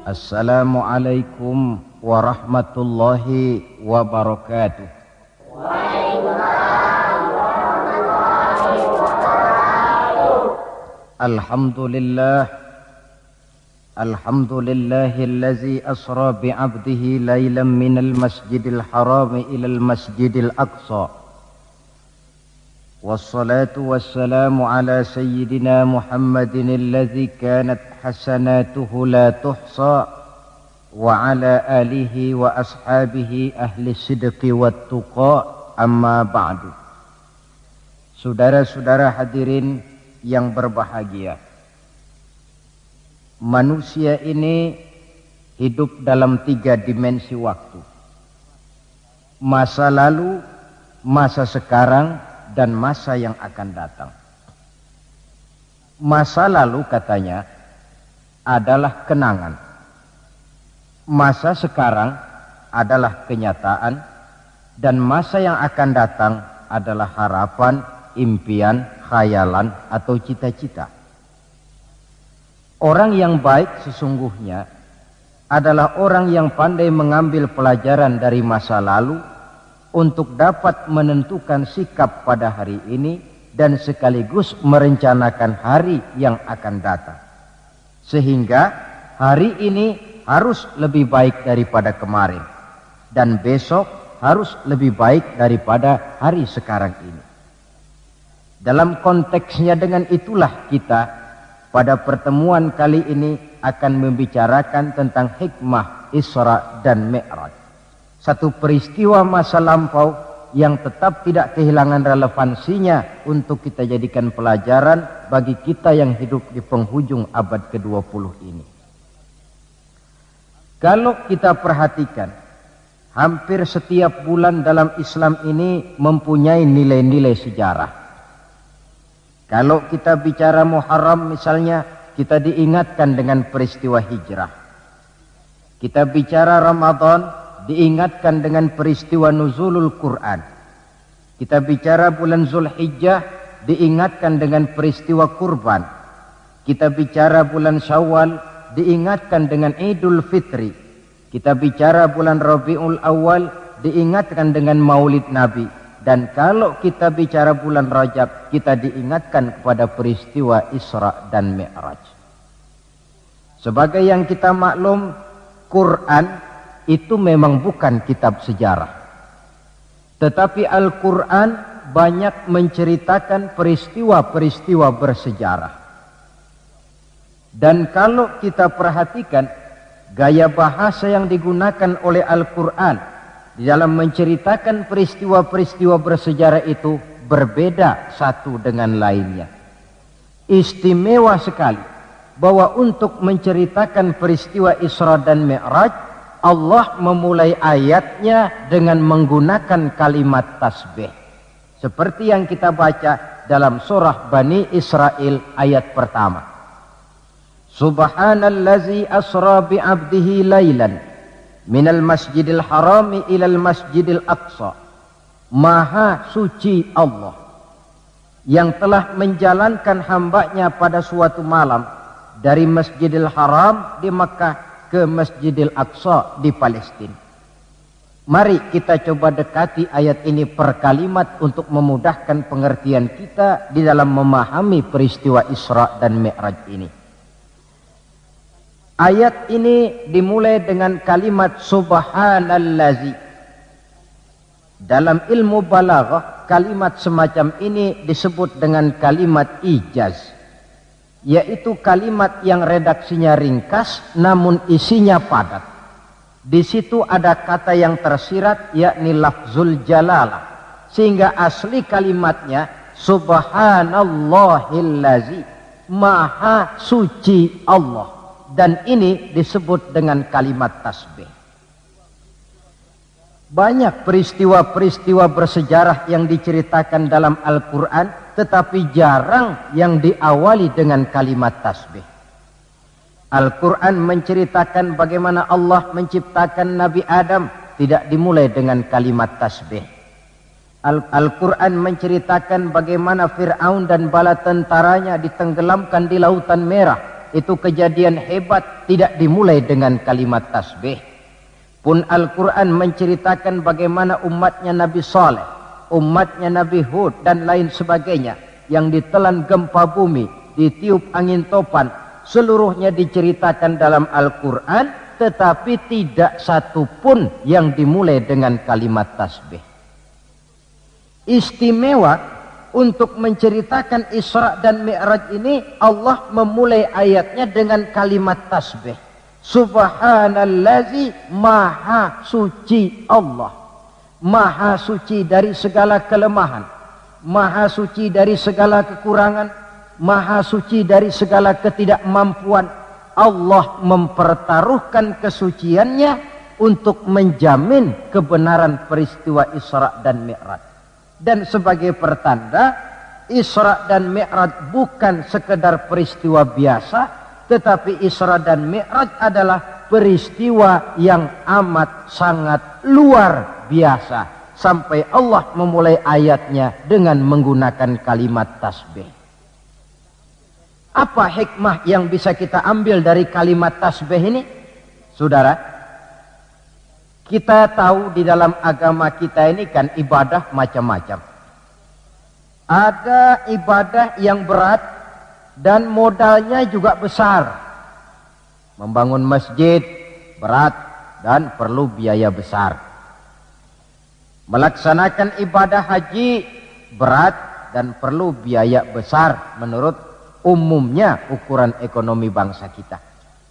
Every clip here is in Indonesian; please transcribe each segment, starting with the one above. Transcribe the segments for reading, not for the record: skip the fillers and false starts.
Assalamualaikum warahmatullahi wabarakatuh. Waalaikumsalam warahmatullahi wabarakatuh. Alhamdulillahillazi asra bi'abdihi laylan minal masjidil harami ilal masjidil aqsa. Wassalatu wassalamu ala sayyidina Muhammadin alladhi kanat hasanatuhu la tuhsa wa ala alihi wa ashabihi ahli sidqi wat tuqa, amma ba'du. Saudara-saudara hadirin yang berbahagia, manusia ini hidup dalam 3 dimensi waktu: masa lalu, masa sekarang, dan masa yang akan datang. Masa lalu katanya adalah kenangan, masa sekarang adalah kenyataan, dan masa yang akan datang adalah harapan, impian, khayalan, atau cita-cita. Orang yang baik sesungguhnya adalah orang yang pandai mengambil pelajaran dari masa lalu untuk dapat menentukan sikap pada hari ini dan sekaligus merencanakan hari yang akan datang. Sehingga hari ini harus lebih baik daripada kemarin, dan besok harus lebih baik daripada hari sekarang ini. Dalam konteksnya dengan itulah kita pada pertemuan kali ini akan membicarakan tentang hikmah Isra dan Mi'raj. Satu peristiwa masa lampau yang tetap tidak kehilangan relevansinya untuk kita jadikan pelajaran bagi kita yang hidup di penghujung abad ke-20 ini. Kalau kita perhatikan, hampir setiap bulan dalam Islam ini mempunyai nilai-nilai sejarah. Kalau kita bicara Muharram misalnya, kita diingatkan dengan peristiwa hijrah. Kita bicara Ramadan, diingatkan dengan peristiwa nuzulul Quran. Kita bicara bulan Zulhijjah, diingatkan dengan peristiwa kurban. Kita bicara bulan Syawal, diingatkan dengan Idul Fitri. Kita bicara bulan Rabiul Awal, diingatkan dengan Maulid Nabi. Dan kalau kita bicara bulan Rajab, kita diingatkan kepada peristiwa Isra dan Mi'raj. Sebagai yang kita maklum, Quran itu memang bukan kitab sejarah, tetapi Al-Quran banyak menceritakan peristiwa-peristiwa bersejarah. Dan kalau kita perhatikan gaya bahasa yang digunakan oleh Al-Quran di dalam menceritakan peristiwa-peristiwa bersejarah itu berbeda satu dengan lainnya. Istimewa sekali bahwa untuk menceritakan peristiwa Isra dan Mi'raj, Allah memulai ayatnya dengan menggunakan kalimat tasbih. Seperti yang kita baca dalam surah Bani Israel ayat pertama. Subhanallazi asra bi'abdihi laylan minal masjidil harami ilal masjidil aqsa. Maha suci Allah yang telah menjalankan hambanya pada suatu malam dari Masjidil Haram di Makkah ke Masjidil Aqsa di Palestina. Mari kita coba dekati ayat ini per kalimat untuk memudahkan pengertian kita di dalam memahami peristiwa Isra dan Mi'raj ini. Ayat ini dimulai dengan kalimat subhanallazi. Dalam ilmu balaghah, kalimat semacam ini disebut dengan kalimat ijaz, yaitu kalimat yang redaksinya ringkas namun isinya padat. Di situ ada kata yang tersirat, yakni lafzul jalalah, sehingga asli kalimatnya subhanallahillazi, maha suci Allah, dan ini disebut dengan kalimat tasbih. Banyak peristiwa-peristiwa bersejarah yang diceritakan dalam Al-Quran, tetapi jarang yang diawali dengan kalimat tasbih. Al-Quran menceritakan bagaimana Allah menciptakan Nabi Adam, tidak dimulai dengan kalimat tasbih. Al-Quran menceritakan bagaimana Fir'aun dan bala tentaranya ditenggelamkan di Lautan Merah, itu kejadian hebat tidak dimulai dengan kalimat tasbih. Pun Al-Quran menceritakan bagaimana umatnya Nabi Saleh, umatnya Nabi Hud dan lain sebagainya yang ditelan gempa bumi, ditiup angin topan, seluruhnya diceritakan dalam Al-Quran, tetapi tidak satu pun yang dimulai dengan kalimat tasbih. Istimewa untuk menceritakan Isra dan Mi'raj ini, Allah memulai ayatnya dengan kalimat tasbih. Subhanallazi, maha suci Allah, maha suci dari segala kelemahan, maha suci dari segala kekurangan, maha suci dari segala ketidakmampuan. Allah mempertaruhkan kesuciannya untuk menjamin kebenaran peristiwa Isra dan Mi'raj. Dan sebagai pertanda, Isra dan Mi'raj bukan sekedar peristiwa biasa, tetapi Isra dan Mi'raj adalah peristiwa yang amat sangat luar biasa. Sampai Allah memulai ayatnya dengan menggunakan kalimat tasbih. Apa hikmah yang bisa kita ambil dari kalimat tasbih ini? Saudara, kita tahu di dalam agama kita ini kan ibadah macam-macam. Ada ibadah yang berat dan modalnya juga besar. Membangun masjid berat dan perlu biaya besar. Melaksanakan ibadah haji berat dan perlu biaya besar menurut umumnya ukuran ekonomi bangsa kita.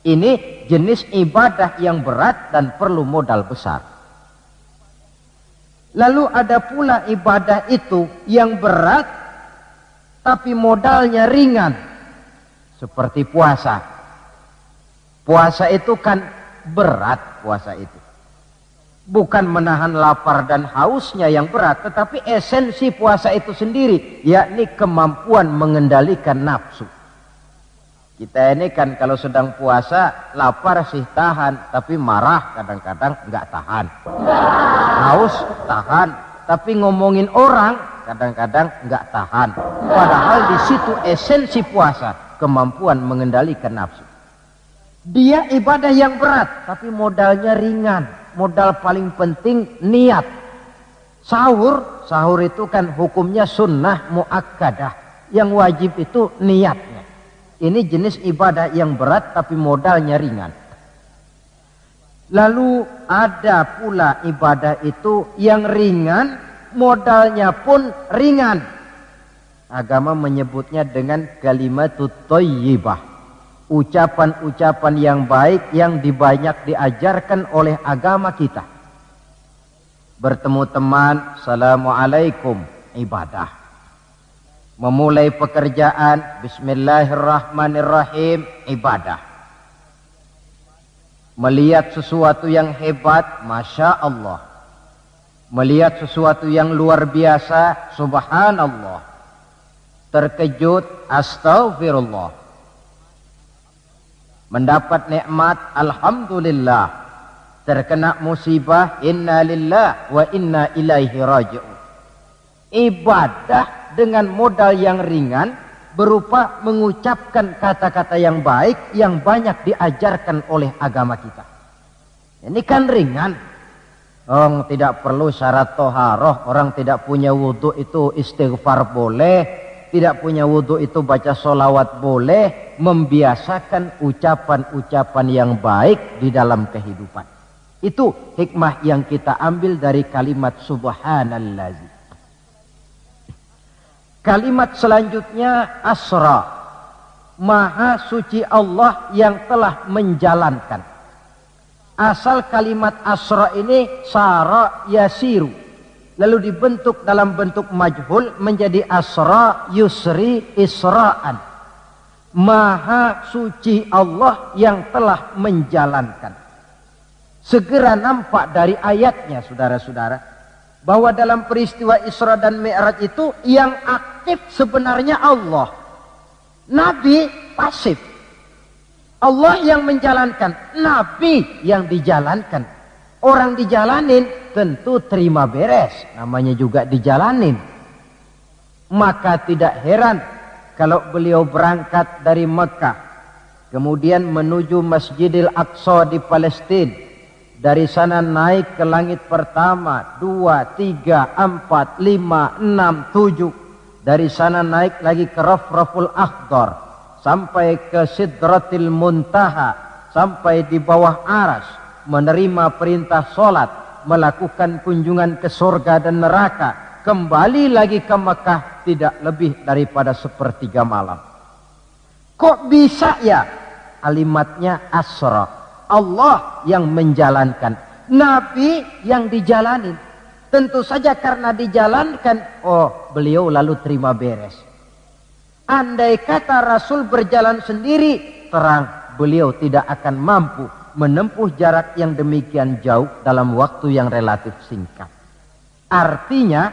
Ini jenis ibadah yang berat dan perlu modal besar. Lalu ada pula ibadah itu yang berat tapi modalnya ringan. Seperti puasa. Puasa itu kan berat, puasa itu. Bukan menahan lapar dan hausnya yang berat, tetapi esensi puasa itu sendiri, yakni kemampuan mengendalikan nafsu. Kita ini kan kalau sedang puasa, lapar sih tahan, tapi marah kadang-kadang nggak tahan. Haus tahan, tapi ngomongin orang kadang-kadang nggak tahan. Padahal di situ esensi puasa, kemampuan mengendalikan nafsu. Dia ibadah yang berat, tapi modalnya ringan. Modal paling penting niat. Sahur itu kan hukumnya sunnah muakkadah. Yang wajib itu niatnya. Ini jenis ibadah yang berat tapi modalnya ringan. Lalu ada pula ibadah itu yang ringan, modalnya pun ringan. Agama menyebutnya dengan kalimatut thayyibah. Ucapan-ucapan yang baik yang dibanyak diajarkan oleh agama kita. Bertemu teman, assalamualaikum, ibadah. Memulai pekerjaan, bismillahirrahmanirrahim, ibadah. Melihat sesuatu yang hebat, masya Allah. Melihat sesuatu yang luar biasa, subhanallah. Terkejut, astaghfirullah. Mendapat nikmat, alhamdulillah. Terkena musibah, inna lillah wa inna ilaihi raji'un. Ibadah dengan modal yang ringan berupa mengucapkan kata-kata yang baik yang banyak diajarkan oleh agama kita. Ini kan ringan. Orang tidak perlu syarat toharoh, orang tidak punya wudhu itu istighfar boleh. Tidak punya wudhu itu baca sholawat boleh. Membiasakan ucapan-ucapan yang baik di dalam kehidupan. Itu hikmah yang kita ambil dari kalimat subhanallazi. Kalimat selanjutnya asra. Maha suci Allah yang telah menjalankan. Asal kalimat asra ini sara yasiru. Lalu dibentuk dalam bentuk majhul menjadi asra yusri isra'an. Maha suci Allah yang telah menjalankan. Segera nampak dari ayatnya saudara-saudara, bahwa dalam peristiwa Isra dan Mi'raj itu yang aktif sebenarnya Allah. Nabi pasif. Allah yang menjalankan, Nabi yang dijalankan. Orang dijalanin tentu terima beres, namanya juga dijalanin. Maka tidak heran kalau beliau berangkat dari Mekah kemudian menuju Masjidil Aqsa di Palestina. Dari sana naik ke langit pertama, 2, 3, 4, 5, 6, 7. Dari sana naik lagi ke Rafraful Akhdar, sampai ke Sidratil Muntaha, sampai di bawah Aras, menerima perintah sholat, melakukan kunjungan ke surga dan neraka, kembali lagi ke Mekah tidak lebih daripada sepertiga malam. Kok bisa ya? Kalimatnya asra. Allah yang menjalankan, Nabi yang dijalanin. Tentu saja karena dijalankan, oh beliau lalu terima beres. Andai kata Rasul berjalan sendiri, terang beliau tidak akan mampu menempuh jarak yang demikian jauh dalam waktu yang relatif singkat. Artinya,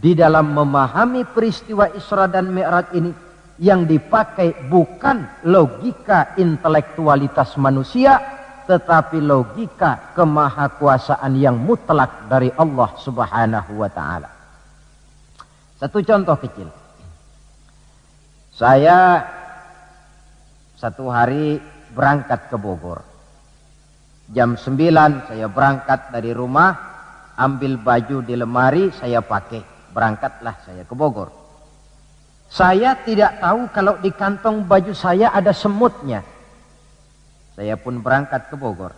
di dalam memahami peristiwa Isra dan Mi'raj ini, yang dipakai bukan logika intelektualitas manusia, tetapi logika kemahakuasaan yang mutlak dari Allah Subhanahu wa ta'ala. Satu contoh kecil. Saya satu hari berangkat ke Bogor. Jam 9 saya berangkat dari rumah, ambil baju di lemari, saya pakai. Berangkatlah saya ke Bogor. Saya tidak tahu kalau di kantong baju saya ada semutnya. Saya pun berangkat ke Bogor.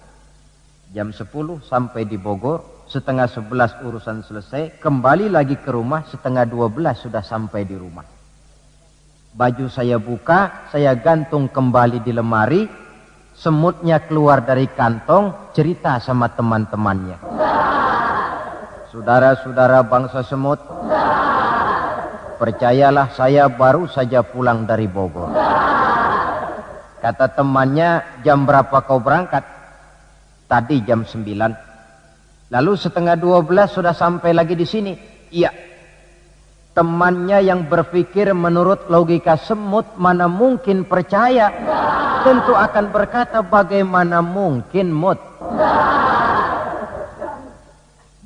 Jam 10 sampai di Bogor, setengah 11 urusan selesai, kembali lagi ke rumah, setengah 12 sudah sampai di rumah. Baju saya buka, saya gantung kembali di lemari, semutnya keluar dari kantong, cerita sama teman-temannya. Saudara-saudara bangsa semut, percayalah saya baru saja pulang dari Bogor. Kata temannya, jam berapa kau berangkat? Tadi jam 9. Lalu setengah 12 sudah sampai lagi di sini? Iya. Temannya yang berpikir menurut logika semut mana mungkin percaya. Tentu akan berkata, bagaimana mungkin Mut?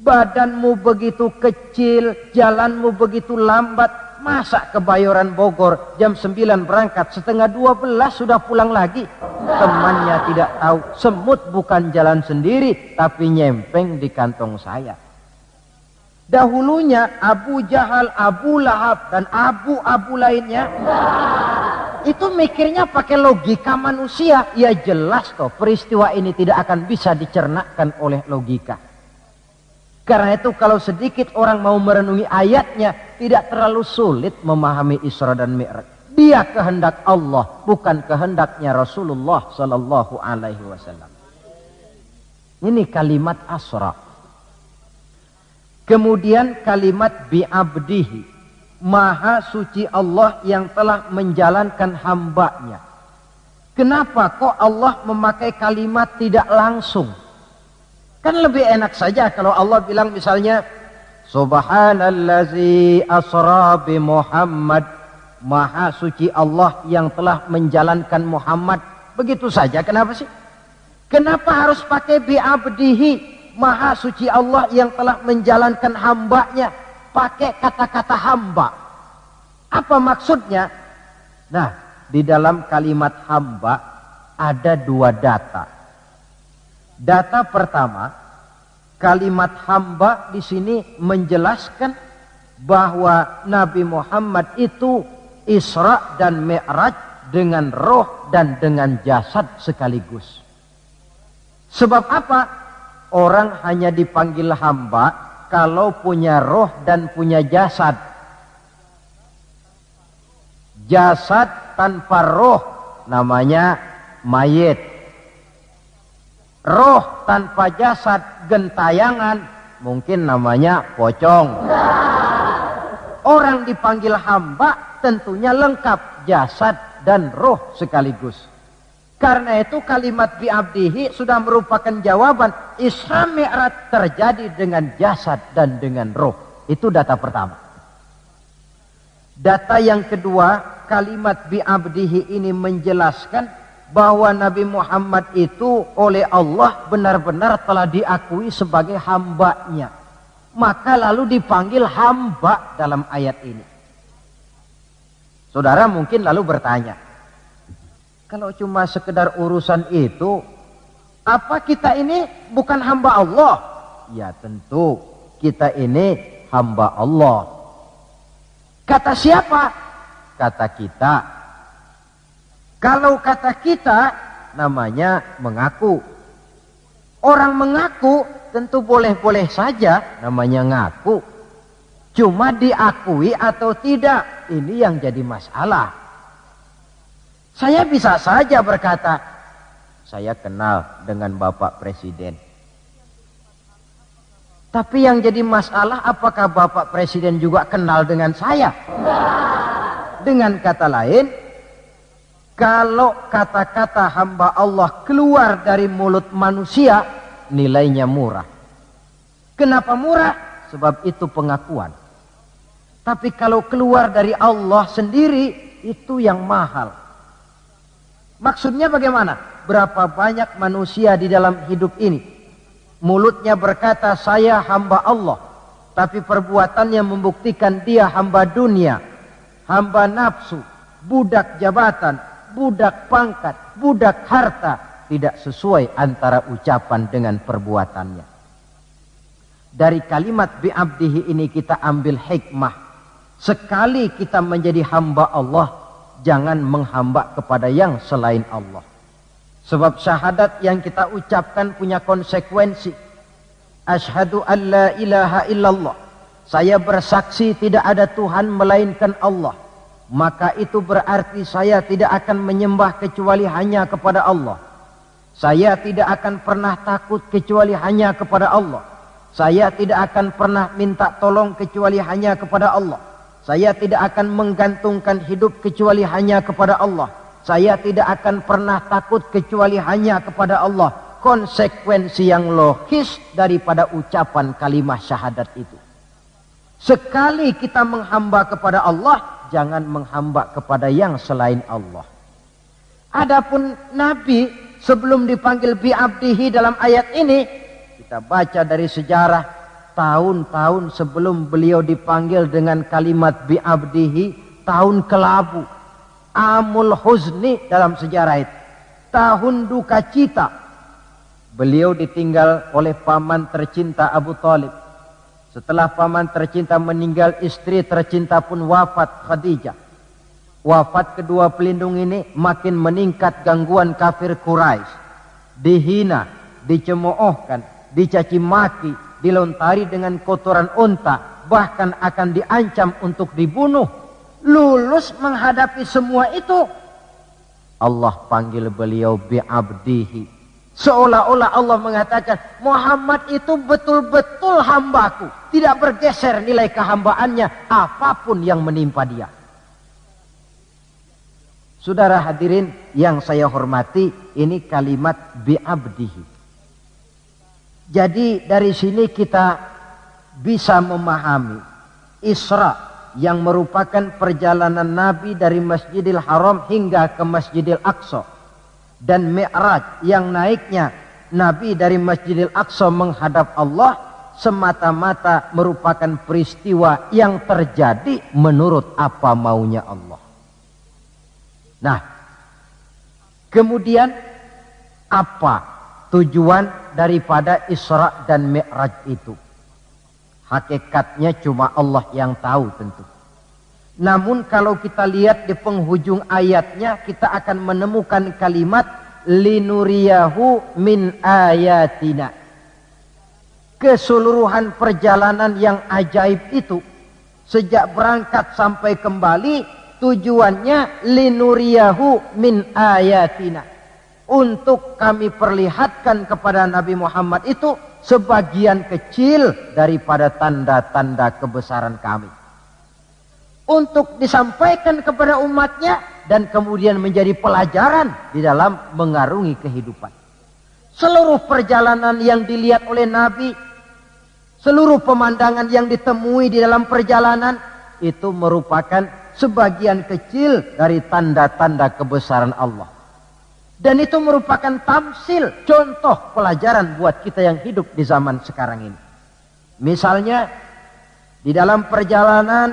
Badanmu begitu kecil, jalanmu begitu lambat. Masa ke Bayoran Bogor jam 9 berangkat, setengah 12 sudah pulang lagi? Temannya tidak tahu, semut bukan jalan sendiri, tapi nyempeng di kantong saya. Dahulunya Abu Jahal, Abu Lahab, dan abu-abu lainnya, itu mikirnya pakai logika manusia. Ya jelas toh, peristiwa ini tidak akan bisa dicernakkan oleh logika. Karena itu kalau sedikit orang mau merenungi ayatnya, tidak terlalu sulit memahami Isra dan Mi'raj. Dia kehendak Allah, bukan kehendaknya Rasulullah Sallallahu Alaihi Wasallam. Ini kalimat asra. Kemudian kalimat bi'abdihi, maha suci Allah yang telah menjalankan hambanya. Kenapa kok Allah memakai kalimat tidak langsung? Kan lebih enak saja kalau Allah bilang misalnya, Subhanallazi asra bi Muhammad, maha suci Allah yang telah menjalankan Muhammad. Begitu saja, kenapa sih? Kenapa harus pakai bi'abdihi, maha suci Allah yang telah menjalankan hambanya? Pakai kata-kata hamba. Apa maksudnya? Nah, di dalam kalimat hamba ada dua data. Data pertama, kalimat hamba di sini menjelaskan bahwa Nabi Muhammad itu Isra dan Mi'raj dengan roh dan dengan jasad sekaligus. Sebab apa? Orang hanya dipanggil hamba kalau punya roh dan punya jasad. Jasad tanpa roh namanya mayit. Roh tanpa jasad gentayangan, mungkin namanya pocong. Orang dipanggil hamba tentunya lengkap jasad dan roh sekaligus. Karena itu kalimat bi'abdihi sudah merupakan jawaban Isra Mi'raj terjadi dengan jasad dan dengan roh. Itu data pertama. Data yang kedua, kalimat bi'abdihi ini menjelaskan bahwa Nabi Muhammad itu oleh Allah benar-benar telah diakui sebagai hambanya. Maka lalu dipanggil hamba dalam ayat ini. Saudara mungkin lalu bertanya, Kalau cuma sekedar urusan itu, apa kita ini bukan hamba Allah? Ya tentu, kita ini hamba Allah. Kata siapa? Kata kita. Kalau kata kita, namanya mengaku. Orang mengaku tentu boleh-boleh saja, namanya ngaku. Cuma diakui atau tidak, ini yang jadi masalah. Saya bisa saja berkata, saya kenal dengan Bapak Presiden. Tapi yang jadi masalah, apakah Bapak Presiden juga kenal dengan saya? Dengan kata lain, kalau kata-kata hamba Allah keluar dari mulut manusia, nilainya murah. Kenapa murah? Sebab itu pengakuan. Tapi kalau keluar dari Allah sendiri, itu yang mahal. Maksudnya bagaimana? Berapa banyak manusia di dalam hidup ini, mulutnya berkata saya hamba Allah, tapi perbuatannya membuktikan dia hamba dunia, hamba nafsu, budak jabatan, budak pangkat, budak harta. Tidak sesuai antara ucapan dengan perbuatannya. Dari kalimat bi'abdihi ini kita ambil hikmah. Sekali kita menjadi hamba Allah, jangan menghamba kepada yang selain Allah. Sebab syahadat yang kita ucapkan punya konsekuensi. Asyhadu an la ilaha illallah. Saya bersaksi tidak ada Tuhan melainkan Allah. Maka itu berarti saya tidak akan menyembah kecuali hanya kepada Allah. Saya tidak akan pernah takut kecuali hanya kepada Allah. Saya tidak akan pernah minta tolong kecuali hanya kepada Allah. Saya tidak akan menggantungkan hidup kecuali hanya kepada Allah. Saya tidak akan pernah takut kecuali hanya kepada Allah. Konsekuensi yang logis daripada ucapan kalimat syahadat itu. Sekali kita menghamba kepada Allah, jangan menghamba kepada yang selain Allah. Adapun Nabi sebelum dipanggil bi'abdihi dalam ayat ini, kita baca dari sejarah. Tahun-tahun sebelum beliau dipanggil dengan kalimat bi'abdihi, tahun kelabu, amul huzni dalam sejarah itu, tahun duka cita. Beliau ditinggal oleh paman tercinta Abu Thalib. Setelah paman tercinta meninggal, istri tercinta pun wafat, Khadijah. Wafat kedua pelindung ini, makin meningkat gangguan kafir Quraisy. Dihina, dicemoohkan, dicaci maki, dilontari dengan kotoran unta, bahkan akan diancam untuk dibunuh. Lulus menghadapi semua itu, Allah panggil beliau bi'abdihi. Seolah-olah Allah mengatakan, Muhammad itu betul-betul hambaku, tidak bergeser nilai kehambaannya apapun yang menimpa dia. Saudara hadirin yang saya hormati, ini kalimat bi'abdihi. Jadi dari sini kita bisa memahami Isra yang merupakan perjalanan Nabi dari Masjidil Haram hingga ke Masjidil Aqsa, dan Mi'raj yang naiknya Nabi dari Masjidil Aqsa menghadap Allah semata-mata merupakan peristiwa yang terjadi menurut apa maunya Allah. Nah, kemudian apa tujuan daripada Isra dan Mi'raj itu? Hakikatnya cuma Allah yang tahu tentu. Namun kalau kita lihat di penghujung ayatnya, kita akan menemukan kalimat linuriyahu min ayatina. Keseluruhan perjalanan yang ajaib itu, sejak berangkat sampai kembali, tujuannya linuriyahu min ayatina. Untuk kami perlihatkan kepada Nabi Muhammad itu sebagian kecil daripada tanda-tanda kebesaran kami. Untuk disampaikan kepada umatnya dan kemudian menjadi pelajaran di dalam mengarungi kehidupan. Seluruh perjalanan yang dilihat oleh Nabi, seluruh pemandangan yang ditemui di dalam perjalanan, itu merupakan sebagian kecil dari tanda-tanda kebesaran Allah. Dan itu merupakan tamsil, contoh pelajaran buat kita yang hidup di zaman sekarang ini. Misalnya, di dalam perjalanan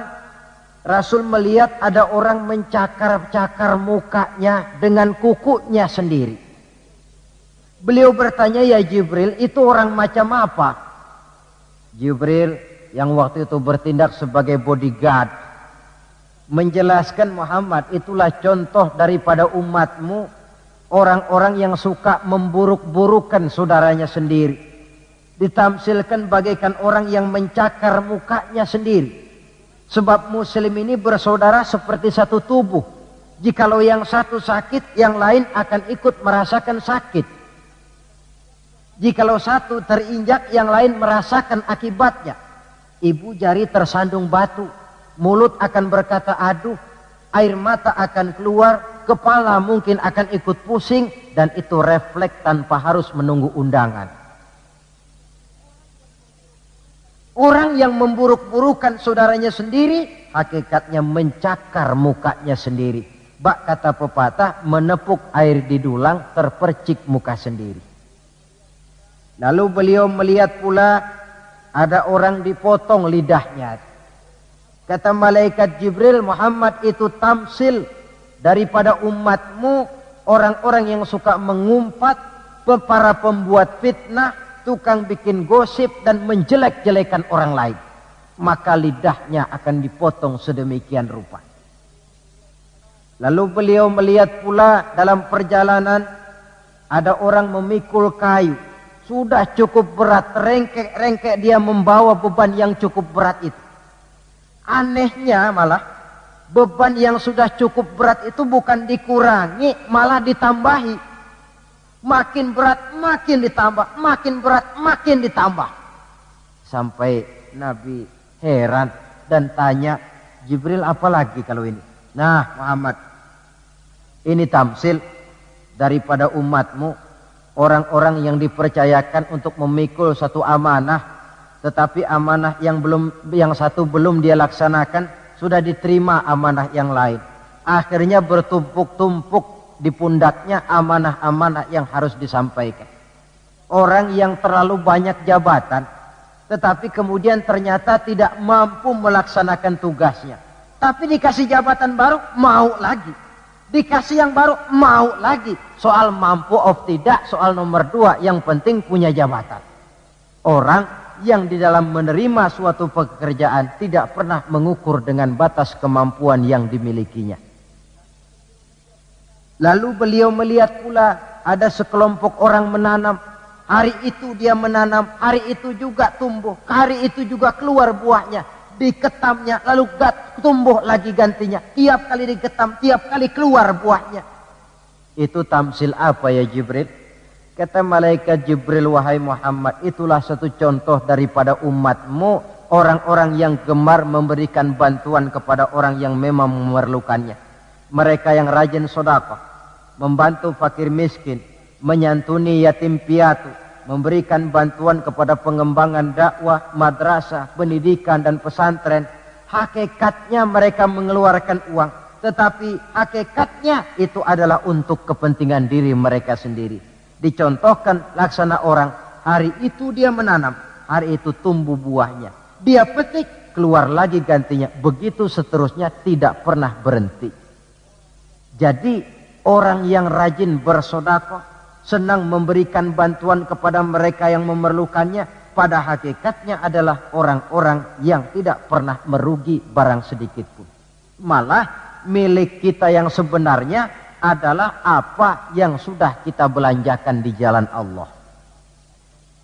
Rasul melihat ada orang mencakar-cakar mukanya dengan kukunya sendiri. Beliau bertanya, ya Jibril, itu orang macam apa? Jibril yang waktu itu bertindak sebagai bodyguard menjelaskan, Muhammad, itulah contoh daripada umatmu, orang-orang yang suka memburuk-burukan saudaranya sendiri. Ditamsilkan bagaikan orang yang mencakar mukanya sendiri. Sebab muslim ini bersaudara seperti satu tubuh. Jikalau yang satu sakit, yang lain akan ikut merasakan sakit. Jikalau satu terinjak, yang lain merasakan akibatnya. Ibu jari tersandung batu, mulut akan berkata aduh, air mata akan keluar, kepala mungkin akan ikut pusing, dan itu refleks tanpa harus menunggu undangan. Orang yang memburuk-burukan saudaranya sendiri, hakikatnya mencakar mukanya sendiri. Bak kata pepatah, menepuk air di dulang, terpercik muka sendiri. Lalu beliau melihat pula ada orang dipotong lidahnya. Kata malaikat Jibril, Muhammad, itu tamsil daripada umatmu, orang-orang yang suka mengumpat, para pembuat fitnah, tukang bikin gosip dan menjelek-jelekan orang lain. Maka lidahnya akan dipotong sedemikian rupa. Lalu beliau melihat pula dalam perjalanan ada orang memikul kayu. Sudah cukup berat, rengkek-rengkek dia membawa beban yang cukup berat itu. Anehnya malah beban yang sudah cukup berat itu bukan dikurangi, malah ditambahi. Makin berat makin ditambah, makin berat makin ditambah. Sampai Nabi heran dan tanya, Jibril, apa lagi kalau ini? Nah Muhammad, ini tamsil daripada umatmu, orang-orang yang dipercayakan untuk memikul satu amanah, tetapi amanah yang satu belum dia laksanakan, sudah diterima amanah yang lain. Akhirnya bertumpuk-tumpuk di pundaknya amanah-amanah yang harus disampaikan. Orang yang terlalu banyak jabatan, tetapi kemudian ternyata tidak mampu melaksanakan tugasnya. Tapi dikasih jabatan baru, mau lagi. Dikasih yang baru, mau lagi. Soal mampu of tidak, soal nomor 2, yang penting punya jabatan. Orang yang di dalam menerima suatu pekerjaan tidak pernah mengukur dengan batas kemampuan yang dimilikinya. Lalu beliau melihat pula ada sekelompok orang menanam. Hari itu dia menanam, hari itu juga tumbuh, hari itu juga keluar buahnya. Diketamnya, lalu tumbuh lagi gantinya. Tiap kali diketam, tiap kali keluar buahnya. Itu tamsil apa ya Jibril? Kata malaikat Jibril, wahai Muhammad, itulah satu contoh daripada umatmu, orang-orang yang gemar memberikan bantuan kepada orang yang memang memerlukannya. Mereka yang rajin sedekah, membantu fakir miskin, menyantuni yatim piatu, memberikan bantuan kepada pengembangan dakwah, madrasah, pendidikan dan pesantren. Hakikatnya mereka mengeluarkan uang, tetapi hakikatnya itu adalah untuk kepentingan diri mereka sendiri. Dicontohkan laksana orang, hari itu dia menanam, hari itu tumbuh buahnya. Dia petik, keluar lagi gantinya. Begitu seterusnya, tidak pernah berhenti. Jadi orang yang rajin bersedekah, senang memberikan bantuan kepada mereka yang memerlukannya, pada hakikatnya adalah orang-orang yang tidak pernah merugi barang sedikit pun. Malah milik kita yang sebenarnya adalah apa yang sudah kita belanjakan di jalan Allah.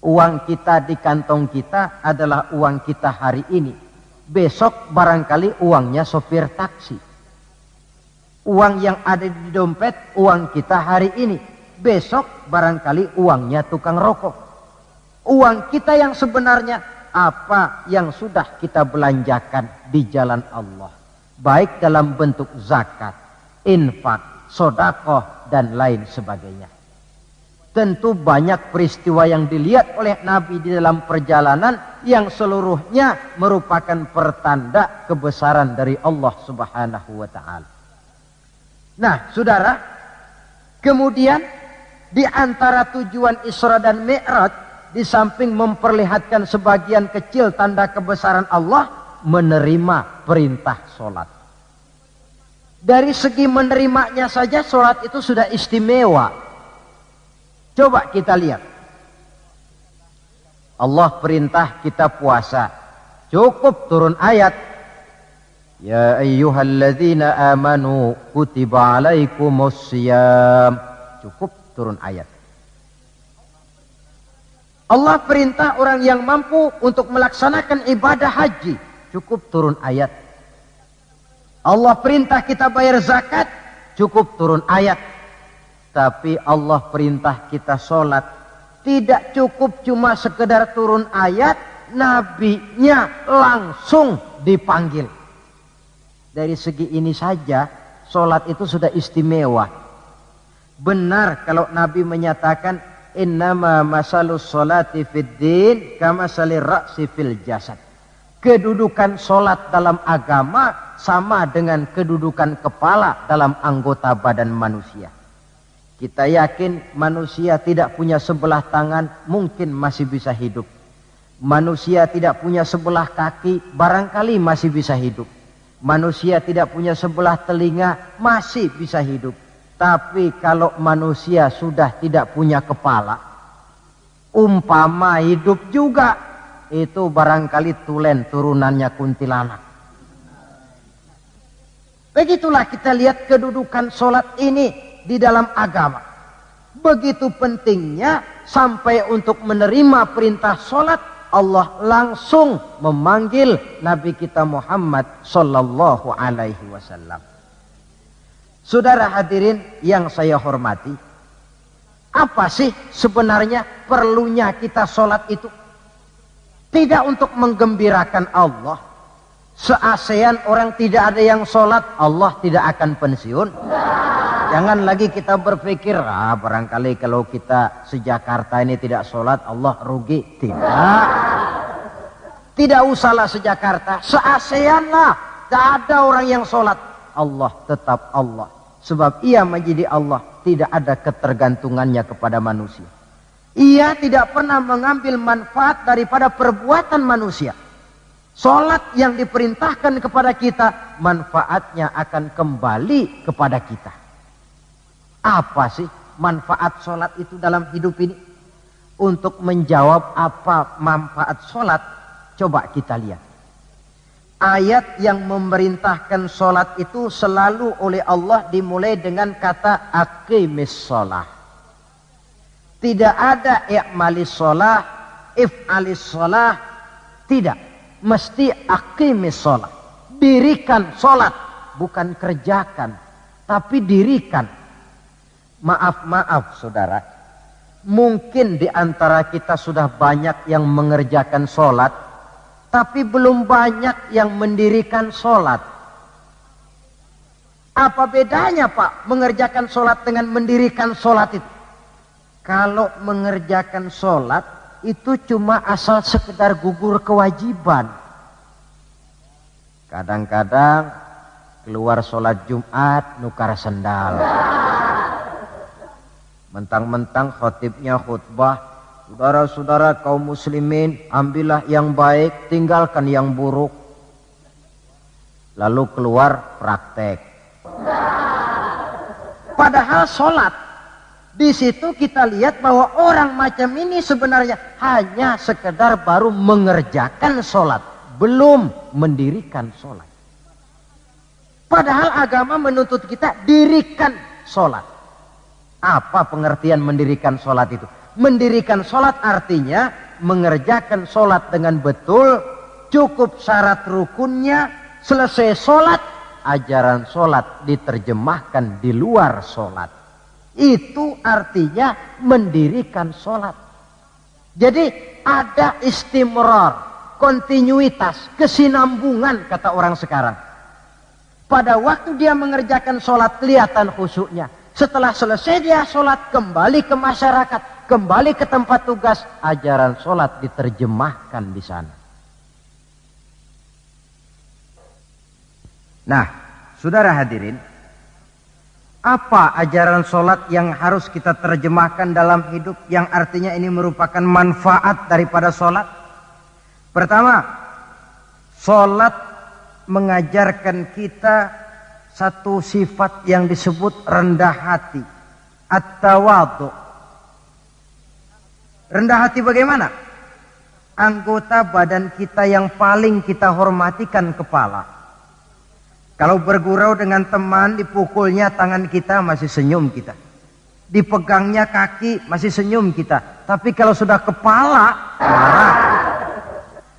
Uang kita di kantong kita adalah uang kita hari ini. Besok barangkali uangnya sopir taksi. Uang yang ada di dompet, uang kita hari ini. Besok barangkali uangnya tukang rokok. Uang kita yang sebenarnya apa yang sudah kita belanjakan di jalan Allah. Baik dalam bentuk zakat, infak, sedekah dan lain sebagainya. Tentu banyak peristiwa yang dilihat oleh Nabi di dalam perjalanan yang seluruhnya merupakan pertanda kebesaran dari Allah Subhanahu wa taala. Nah, Saudara, kemudian di antara tujuan Isra dan Mi'raj, di samping memperlihatkan sebagian kecil tanda kebesaran Allah, menerima perintah sholat. Dari segi menerimanya saja sholat itu sudah istimewa. Coba kita lihat. Allah perintah kita puasa. Cukup turun ayat. Ya ayyuhalladzina amanu kutiba alaikumussyiyam. Cukup turun ayat. Allah perintah orang yang mampu untuk melaksanakan ibadah haji. Cukup turun ayat. Allah perintah kita bayar zakat. Cukup turun ayat. Tapi Allah perintah kita sholat. Tidak cukup cuma sekedar turun ayat. Nabinya langsung dipanggil. Dari segi ini saja sholat itu sudah istimewa. Benar kalau Nabi menyatakan innama masalus sholati fid din kama salir ra'si fil jasad. Kedudukan sholat dalam agama sama dengan kedudukan kepala dalam anggota badan manusia. Kita yakin manusia tidak punya sebelah tangan mungkin masih bisa hidup. Manusia tidak punya sebelah kaki barangkali masih bisa hidup. Manusia tidak punya sebelah telinga masih bisa hidup. Tapi kalau manusia sudah tidak punya kepala, umpama hidup juga, itu barangkali tulen turunannya kuntilanak. Begitulah kita lihat kedudukan sholat ini di dalam agama. Begitu pentingnya sampai untuk menerima perintah sholat, Allah langsung memanggil Nabi kita Muhammad sallallahu alaihi wasallam. Saudara hadirin yang saya hormati, apa sih sebenarnya perlunya kita sholat itu? Tidak untuk menggembirakan Allah. Se-ASEAN orang tidak ada yang sholat, Allah tidak akan pensiun. Jangan lagi kita berpikir, barangkali kalau kita se-Jakarta ini tidak sholat, Allah rugi. Tidak. Tidak usahlah se-Jakarta, se-ASEAN lah. Tidak ada orang yang sholat. Allah tetap Allah. Sebab ia menjadi Allah, tidak ada ketergantungannya kepada manusia. Ia tidak pernah mengambil manfaat daripada perbuatan manusia. Salat yang diperintahkan kepada kita, manfaatnya akan kembali kepada kita. Apa sih manfaat salat itu dalam hidup ini? Untuk menjawab apa manfaat salat, coba kita lihat. Ayat yang memerintahkan sholat itu selalu oleh Allah dimulai dengan kata aqimis sholah. Tidak ada i'malis sholah, if'alis sholah. Tidak. Mesti aqimis sholah. Dirikan sholat. Bukan kerjakan. Tapi dirikan. Maaf saudara. Mungkin di antara kita sudah banyak yang mengerjakan sholat. Tapi belum banyak yang mendirikan sholat. Apa bedanya Pak mengerjakan sholat dengan mendirikan sholat itu? Kalau mengerjakan sholat itu cuma asal sekedar gugur kewajiban. Kadang-kadang keluar sholat Jumat nukar sendal. Mentang-mentang khotibnya khutbah. Saudara-saudara kaum muslimin, ambillah yang baik, tinggalkan yang buruk. Lalu keluar praktek. Padahal sholat, di situ kita lihat bahwa orang macam ini sebenarnya hanya sekedar baru mengerjakan sholat, belum mendirikan sholat. Padahal agama menuntut kita dirikan sholat. Apa pengertian mendirikan sholat itu? Mendirikan sholat artinya mengerjakan sholat dengan betul, cukup syarat rukunnya, selesai sholat, ajaran sholat diterjemahkan di luar sholat. Itu artinya mendirikan sholat. Jadi ada istimrar, kontinuitas, kesinambungan kata orang sekarang. Pada waktu dia mengerjakan sholat kelihatan khusyuknya. Setelah selesai dia sholat kembali ke masyarakat, kembali ke tempat tugas, ajaran sholat diterjemahkan di sana. Nah, saudara hadirin, apa ajaran sholat yang harus kita terjemahkan dalam hidup, yang artinya ini merupakan manfaat daripada sholat? Pertama, Salat mengajarkan kita satu sifat yang disebut rendah hati, at-tawadhu. Rendah hati bagaimana? Anggota badan kita yang paling kita hormatikan kepala. Kalau bergurau dengan teman, dipukulnya tangan kita, masih senyum kita. Dipegangnya kaki, masih senyum kita. Tapi kalau sudah kepala, marah.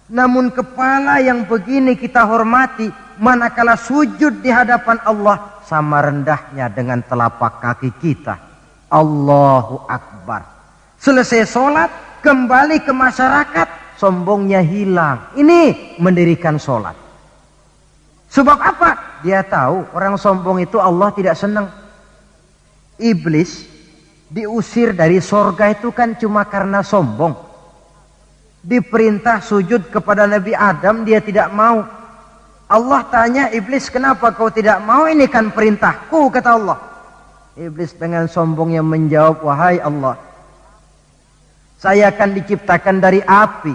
Namun kepala yang begini kita hormati, manakala sujud di hadapan Allah, sama rendahnya dengan telapak kaki kita. Allahu Akbar. Selesai sholat, kembali ke masyarakat, sombongnya hilang. Ini mendirikan sholat. Sebab apa? Dia tahu orang sombong itu Allah tidak senang. Iblis diusir dari sorga itu kan cuma karena sombong. Diperintah sujud kepada Nabi Adam, dia tidak mau. Allah tanya iblis, kenapa kau tidak mau? Ini kan perintahku, kata Allah. Iblis dengan sombongnya menjawab, wahai Allah, saya akan diciptakan dari api,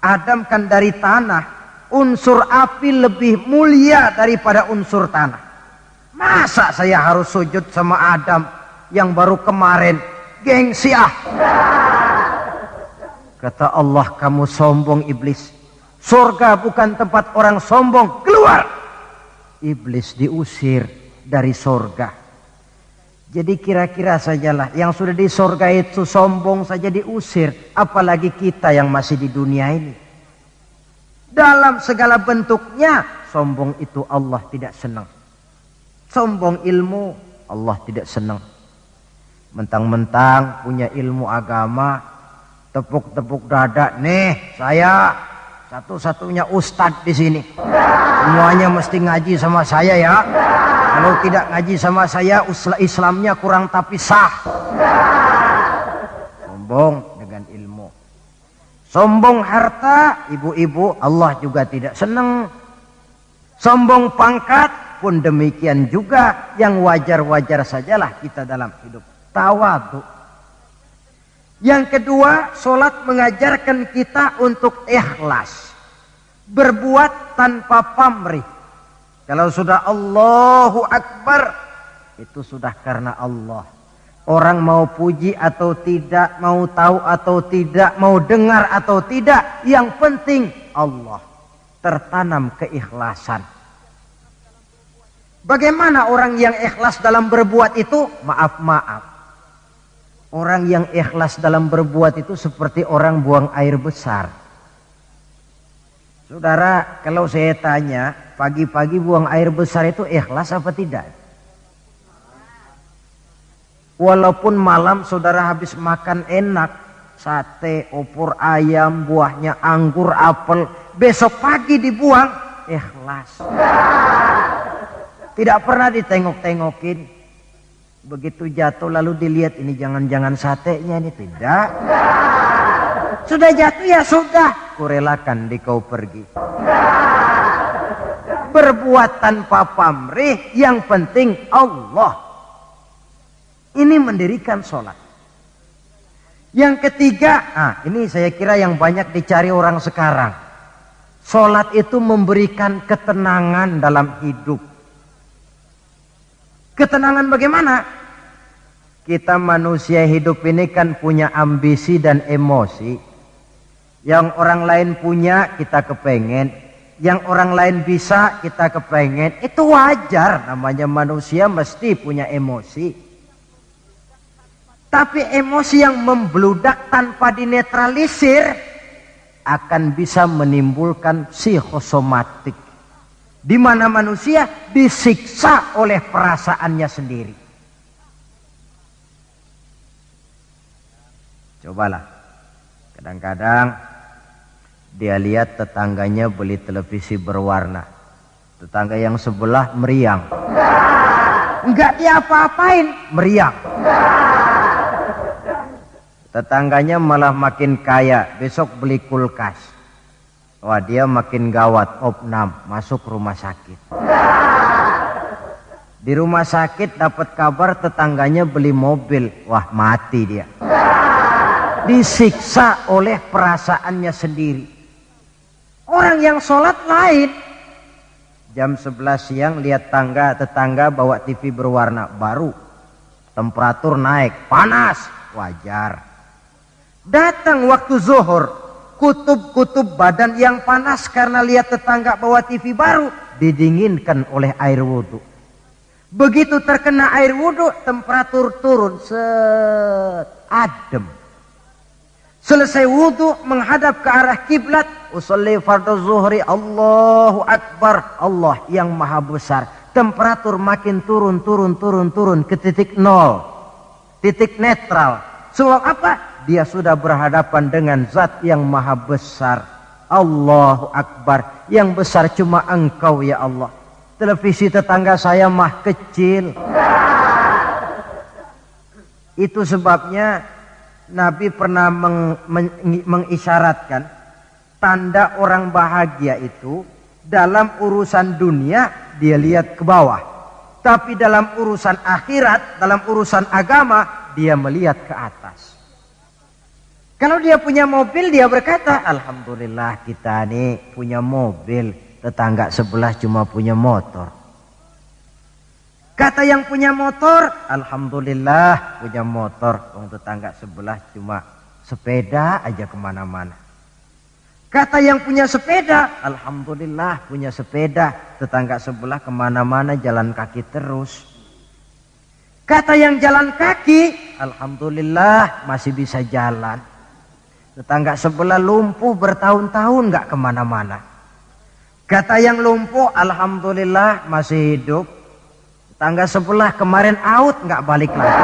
Adam kan dari tanah. Unsur api lebih mulia daripada unsur tanah. Masa saya harus sujud sama Adam yang baru kemarin? Gengsi ah. Kata Allah, kamu sombong iblis. Surga bukan tempat orang sombong. Keluar. Iblis diusir dari surga. Jadi kira-kira sajalah yang sudah di surga itu sombong saja diusir. Apalagi kita yang masih di dunia ini. Dalam segala bentuknya, sombong itu Allah tidak senang. Sombong ilmu, Allah tidak senang. Mentang-mentang punya ilmu agama, tepuk-tepuk dada, nih saya satu-satunya ustadz di sini. Semuanya mesti ngaji sama saya ya. Kalau tidak ngaji sama saya, Islamnya kurang tapi sah. Sombong dengan ilmu. Sombong harta, ibu-ibu, Allah juga tidak senang. Sombong pangkat pun demikian juga, yang wajar-wajar sajalah kita dalam hidup. Tawadhu. Yang kedua, sholat mengajarkan kita untuk ikhlas. Berbuat tanpa pamrih. Kalau sudah Allahu Akbar, itu sudah karena Allah. Orang mau puji atau tidak, mau tahu atau tidak, mau dengar atau tidak, yang penting Allah. Tertanam keikhlasan. Bagaimana orang yang ikhlas dalam berbuat itu? Maaf-maaf. Orang yang ikhlas dalam berbuat itu seperti orang buang air besar. Saudara, kalau saya tanya, pagi-pagi buang air besar itu ikhlas apa tidak? Walaupun malam saudara habis makan enak, sate, opor ayam, buahnya anggur, apel, besok pagi dibuang, ikhlas. Tidak pernah ditengok-tengokin. Begitu jatuh lalu dilihat, ini jangan-jangan satenya ini, tidak. Sudah jatuh ya sudah, kurelakan kau pergi. Berbuat tanpa pamrih, yang penting Allah. Ini mendirikan sholat. Yang ketiga, ini saya kira yang banyak dicari orang sekarang. Sholat itu memberikan ketenangan dalam hidup. Ketenangan bagaimana? Kita manusia hidup ini kan punya ambisi dan emosi. Yang orang lain punya, kita kepengen. Yang orang lain bisa, kita kepengen. Itu wajar, namanya manusia mesti punya emosi. Tapi emosi yang membludak tanpa dinetralisir akan bisa menimbulkan psikosomatik. Di mana manusia disiksa oleh perasaannya sendiri. Cobalah. Kadang-kadang dia lihat tetangganya beli televisi berwarna. Tetangga yang sebelah meriang. Enggak dia apa-apain, meriang. Tetangganya malah makin kaya, besok beli kulkas. Wah, dia makin gawat, opnam, masuk rumah sakit. Di rumah sakit dapat kabar tetangganya beli mobil, wah mati dia. Disiksa oleh perasaannya sendiri. Orang yang sholat lain. Jam 11 siang lihat tetangga bawa TV berwarna baru. Temperatur naik, panas, wajar. Datang waktu zuhur, kutub-kutub badan yang panas karena lihat tetangga bawa TV baru, didinginkan oleh air wudhu. Begitu terkena air wudhu, temperatur turun, adem. Selesai wudhu, menghadap ke arah kiblat, usolli fardhu zuhri, Allahu Akbar, Allah yang maha besar. Temperatur makin turun ke titik nol, titik netral. Sebab apa? Dia sudah berhadapan dengan zat yang maha besar. Allahu Akbar, yang besar cuma Engkau ya Allah. Televisi tetangga saya mah kecil. Itu sebabnya Nabi pernah mengisyaratkan tanda orang bahagia itu dalam urusan dunia dia lihat ke bawah, tapi dalam urusan akhirat, dalam urusan agama dia melihat ke atas. Kalau dia punya mobil dia berkata, alhamdulillah kita nih punya mobil, tetangga sebelah cuma punya motor. Kata yang punya motor, alhamdulillah punya motor, tetangga sebelah cuma sepeda aja kemana-mana. Kata yang punya sepeda, alhamdulillah punya sepeda, tetangga sebelah kemana-mana jalan kaki terus. Kata yang jalan kaki, alhamdulillah masih bisa jalan. Tetangga sebelah lumpuh bertahun-tahun gak kemana-mana. Kata yang lumpuh, alhamdulillah masih hidup. Tetangga sebelah kemarin out gak balik lagi.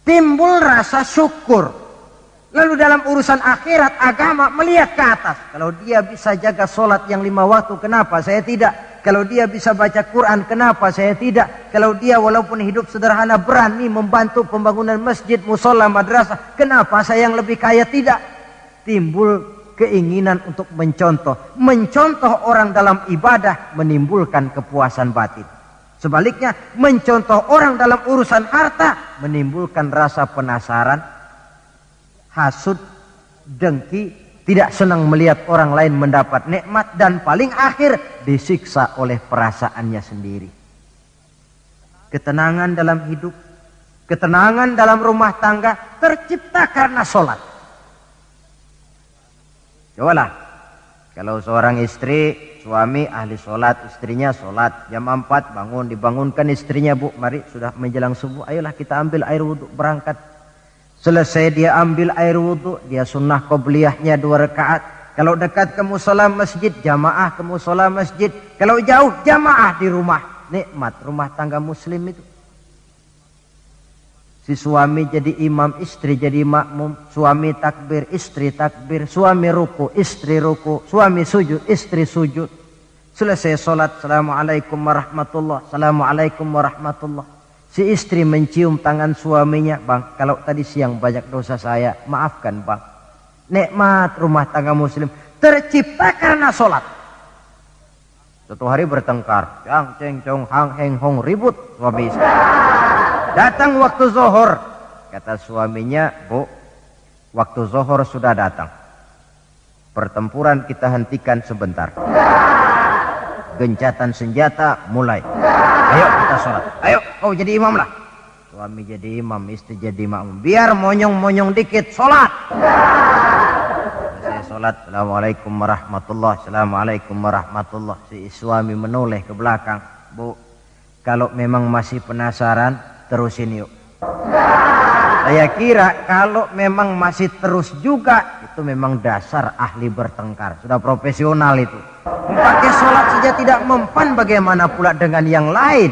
Timbul rasa syukur. Lalu dalam urusan akhirat, agama melihat ke atas. Kalau dia bisa jaga sholat yang 5 waktu, kenapa saya tidak? Kalau dia bisa baca Quran, kenapa saya tidak? Kalau dia walaupun hidup sederhana berani membantu pembangunan masjid, musola, madrasah, kenapa saya yang lebih kaya tidak? Timbul keinginan untuk mencontoh. Mencontoh orang dalam ibadah menimbulkan kepuasan batin. Sebaliknya, mencontoh orang dalam urusan harta menimbulkan rasa penasaran, hasud, dengki, tidak senang melihat orang lain mendapat nikmat, dan paling akhir disiksa oleh perasaannya sendiri. Ketenangan dalam hidup, ketenangan dalam rumah tangga tercipta karena sholat. Cobalah, kalau seorang istri, suami ahli sholat, istrinya sholat, jam 4 bangun, dibangunkan istrinya, bu mari sudah menjelang subuh, ayolah kita ambil air wudhu berangkat. Selesai dia ambil air wudhu, dia sunnah qobliyahnya 2 rakaat. Kalau dekat ke musola masjid, jamaah ke musola masjid. Kalau jauh, jamaah di rumah. Nikmat rumah tangga muslim itu. Si suami jadi imam, istri jadi makmum. Suami takbir, istri takbir. Suami ruku, istri ruku. Suami sujud, istri sujud. Selesai sholat, assalamualaikum warahmatullah, assalamualaikum warahmatullah. Si istri mencium tangan suaminya, bang, kalau tadi siang banyak dosa saya, maafkan bang. Nikmat rumah tangga muslim tercipta karena sholat. Suatu hari bertengkar, cang ceng cong hang heng hong, ribut suami istri. Datang waktu zuhur, kata suaminya, bu, waktu zuhur sudah datang. Pertempuran kita hentikan sebentar. Gencatan senjata mulai. Ayo kita sholat. Ayo kau jadi imam lah. Suami jadi imam, istri jadi makmum. Biar monyong-monyong dikit sholat. Saya sholat. Assalamualaikum warahmatullah. Assalamualaikum warahmatullah. Si suami menoleh ke belakang. Bu, kalau memang masih penasaran, terusin yuk. Saya kira kalau memang masih terus juga, itu memang dasar ahli bertengkar. Sudah profesional itu. Pakai sholat saja tidak mempan, bagaimana pula dengan yang lain.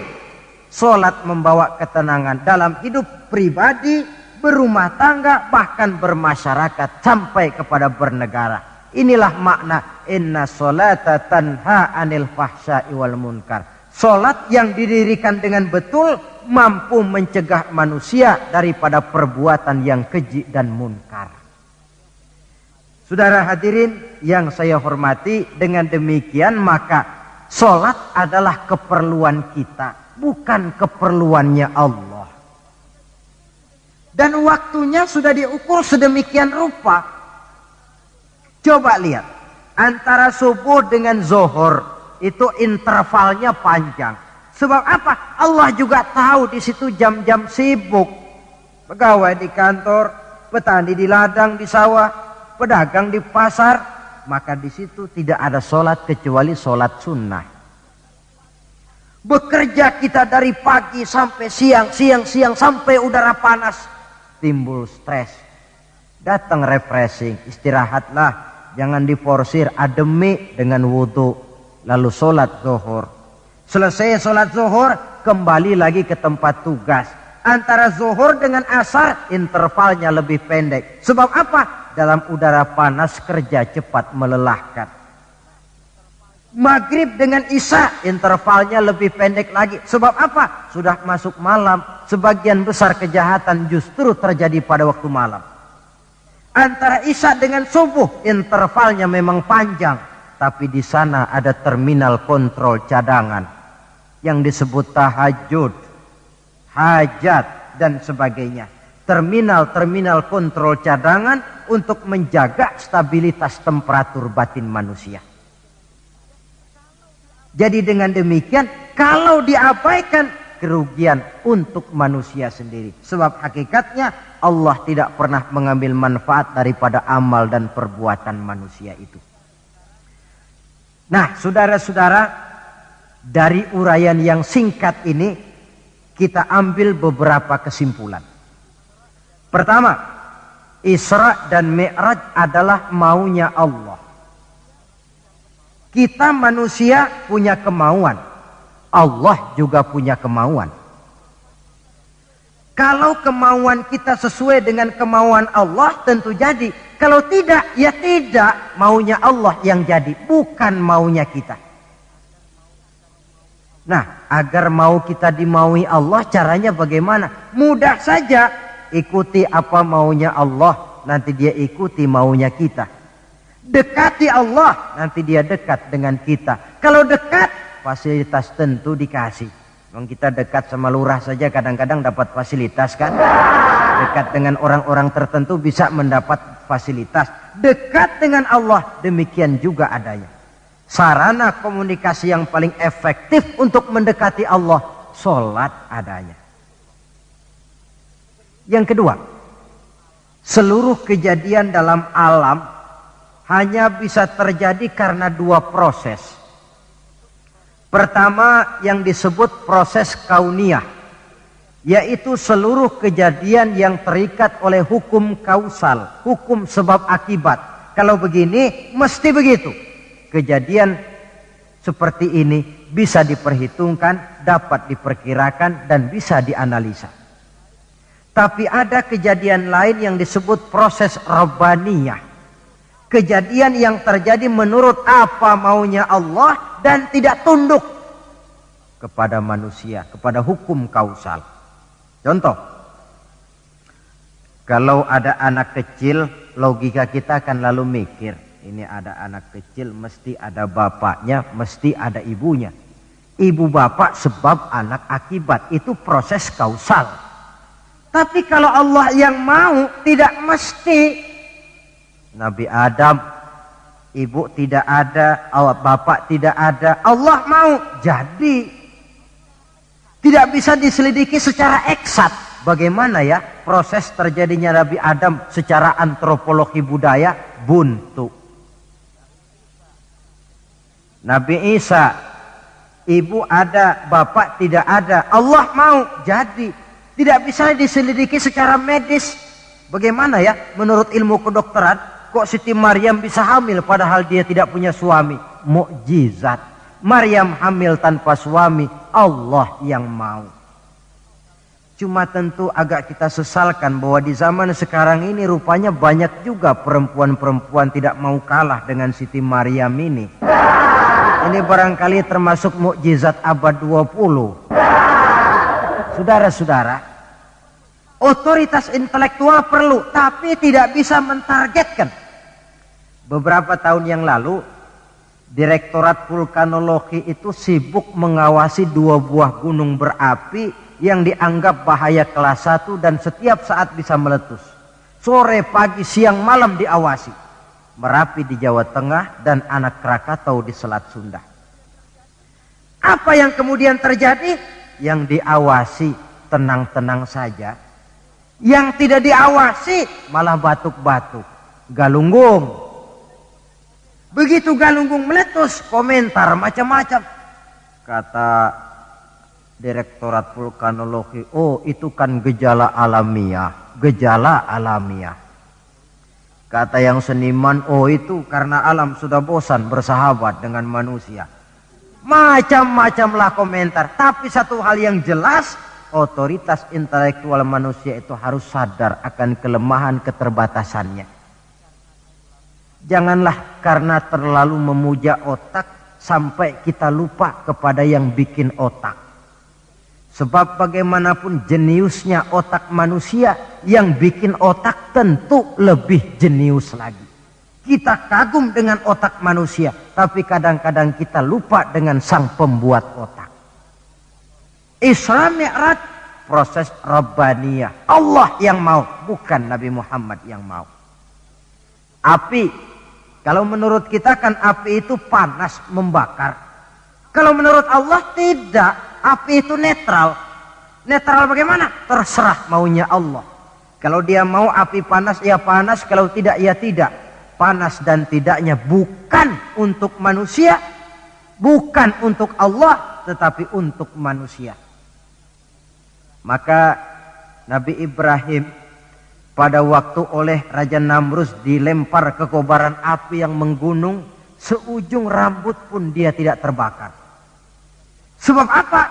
Sholat membawa ketenangan dalam hidup pribadi, berumah tangga, bahkan bermasyarakat sampai kepada bernegara. Inilah makna inna sholata tanha anil fahsya'i wal munkar. Sholat yang didirikan dengan betul mampu mencegah manusia daripada perbuatan yang keji dan munkar. Saudara hadirin yang saya hormati, dengan demikian maka sholat adalah keperluan kita, bukan keperluannya Allah. Dan waktunya sudah diukur sedemikian rupa. Coba lihat, antara subuh dengan zuhur itu intervalnya panjang. Sebab apa? Allah juga tahu di situ jam-jam sibuk. Pegawai di kantor, petani di ladang, di sawah, pedagang di pasar, maka di situ tidak ada sholat kecuali sholat sunnah. Bekerja kita dari pagi sampai siang sampai udara panas, timbul stres. Datang refreshing, istirahatlah, jangan diforsir, ademi dengan wudhu, lalu sholat zuhur. Selesai sholat zuhur, kembali lagi ke tempat tugas. Antara zuhur dengan asar intervalnya lebih pendek. Sebab apa? Dalam udara panas kerja cepat melelahkan. Maghrib dengan isya intervalnya lebih pendek lagi. Sebab apa? Sudah masuk malam. Sebagian besar kejahatan justru terjadi pada waktu malam. Antara isya dengan subuh intervalnya memang panjang. Tapi di sana ada terminal kontrol cadangan yang disebut tahajud, hajat dan sebagainya. Terminal-terminal kontrol cadangan untuk menjaga stabilitas temperatur batin manusia. Jadi dengan demikian, kalau diabaikan, kerugian untuk manusia sendiri. Sebab hakikatnya Allah tidak pernah mengambil manfaat daripada amal dan perbuatan manusia itu. Nah, saudara-saudara, dari uraian yang singkat ini kita ambil beberapa kesimpulan. Pertama, Isra dan Mi'raj adalah maunya Allah. Kita manusia punya kemauan, Allah juga punya kemauan. Kalau kemauan kita sesuai dengan kemauan Allah, tentu jadi. Kalau tidak, ya tidak. Maunya Allah yang jadi, bukan maunya kita. Nah, agar mau kita dimaui Allah, caranya bagaimana? Mudah saja. Ikuti apa maunya Allah, nanti dia ikuti maunya kita. Dekati Allah, nanti dia dekat dengan kita. Kalau dekat, fasilitas tentu dikasih. Memang kita dekat sama lurah saja kadang-kadang dapat fasilitas kan. Dekat dengan orang-orang tertentu bisa mendapat fasilitas. Dekat dengan Allah, demikian juga adanya. Sarana komunikasi yang paling efektif untuk mendekati Allah, sholat adanya. Yang kedua, seluruh kejadian dalam alam hanya bisa terjadi karena dua proses. Pertama yang disebut proses kauniyah, yaitu seluruh kejadian yang terikat oleh hukum kausal, hukum sebab akibat. Kalau begini, mesti begitu. Kejadian seperti ini bisa diperhitungkan, dapat diperkirakan, dan bisa dianalisa. Tapi ada kejadian lain yang disebut proses rabbaniyah. Kejadian yang terjadi menurut apa maunya Allah dan tidak tunduk kepada manusia, kepada hukum kausal. Contoh, kalau ada anak kecil, logika kita akan lalu mikir, ini ada anak kecil, mesti ada bapaknya, mesti ada ibunya. Ibu bapak sebab anak akibat, itu proses kausal. Tapi kalau Allah yang mau, tidak mesti. Nabi Adam, ibu tidak ada, bapak tidak ada, Allah mau jadi. Tidak bisa diselidiki secara eksat. Bagaimana ya proses terjadinya Nabi Adam secara antropologi budaya? Buntu. Nabi Isa, ibu ada, bapak tidak ada, Allah mau jadi. Tidak bisa diselidiki secara medis. Bagaimana ya menurut ilmu kedokteran? Kok Siti Maryam bisa hamil padahal dia tidak punya suami? Mukjizat. Maryam hamil tanpa suami, Allah yang mau. Cuma tentu agak kita sesalkan bahwa di zaman sekarang ini rupanya banyak juga perempuan-perempuan tidak mau kalah dengan Siti Maryam ini. Ini barangkali termasuk mukjizat abad 20. Saudara-saudara, otoritas intelektual perlu, tapi tidak bisa mentargetkan. Beberapa tahun yang lalu, Direktorat Vulkanologi itu sibuk mengawasi 2 buah gunung berapi yang dianggap bahaya kelas 1 dan setiap saat bisa meletus. Sore, pagi, siang, malam diawasi. Merapi di Jawa Tengah, dan Anak Krakatau di Selat Sunda. Apa yang kemudian terjadi? Yang diawasi tenang-tenang saja. Yang tidak diawasi malah batuk-batuk. Galunggung. Begitu Galunggung meletus, komentar macam-macam. Kata Direktorat Vulkanologi, oh itu kan gejala alamiah. Gejala alamiah. Kata yang seniman, oh itu karena alam sudah bosan bersahabat dengan manusia. Macam-macamlah komentar. Tapi satu hal yang jelas, otoritas intelektual manusia itu harus sadar akan kelemahan keterbatasannya. Janganlah karena terlalu memuja otak sampai kita lupa kepada yang bikin otak. Sebab bagaimanapun jeniusnya otak manusia, yang bikin otak tentu lebih jenius lagi. Kita kagum dengan otak manusia, tapi kadang-kadang kita lupa dengan sang pembuat otak. Isra Mi'raj, proses Rabbaniyah. Allah yang mau, bukan Nabi Muhammad yang mau. Api, kalau menurut kita kan api itu panas, membakar. Kalau menurut Allah tidak. Api itu netral. Netral bagaimana? Terserah maunya Allah. Kalau dia mau api panas, ya panas. Kalau tidak, ya tidak. Panas dan tidaknya bukan untuk manusia. Bukan untuk Allah. Tetapi untuk manusia. Maka Nabi Ibrahim pada waktu oleh Raja Namrus dilempar ke kobaran api yang menggunung. Seujung rambut pun dia tidak terbakar. Sebab apa?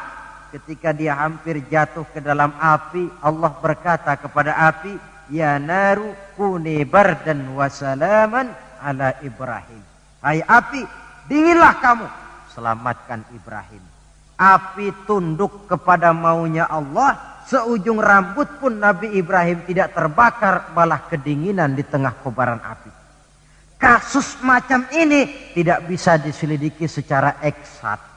Ketika dia hampir jatuh ke dalam api, Allah berkata kepada api, ya naru kuni bardan wa salaman ala Ibrahim. Hai api, dinginlah kamu, selamatkan Ibrahim. Api tunduk kepada maunya Allah, seujung rambut pun Nabi Ibrahim tidak terbakar, malah kedinginan di tengah kobaran api. Kasus macam ini tidak bisa diselidiki secara eksat.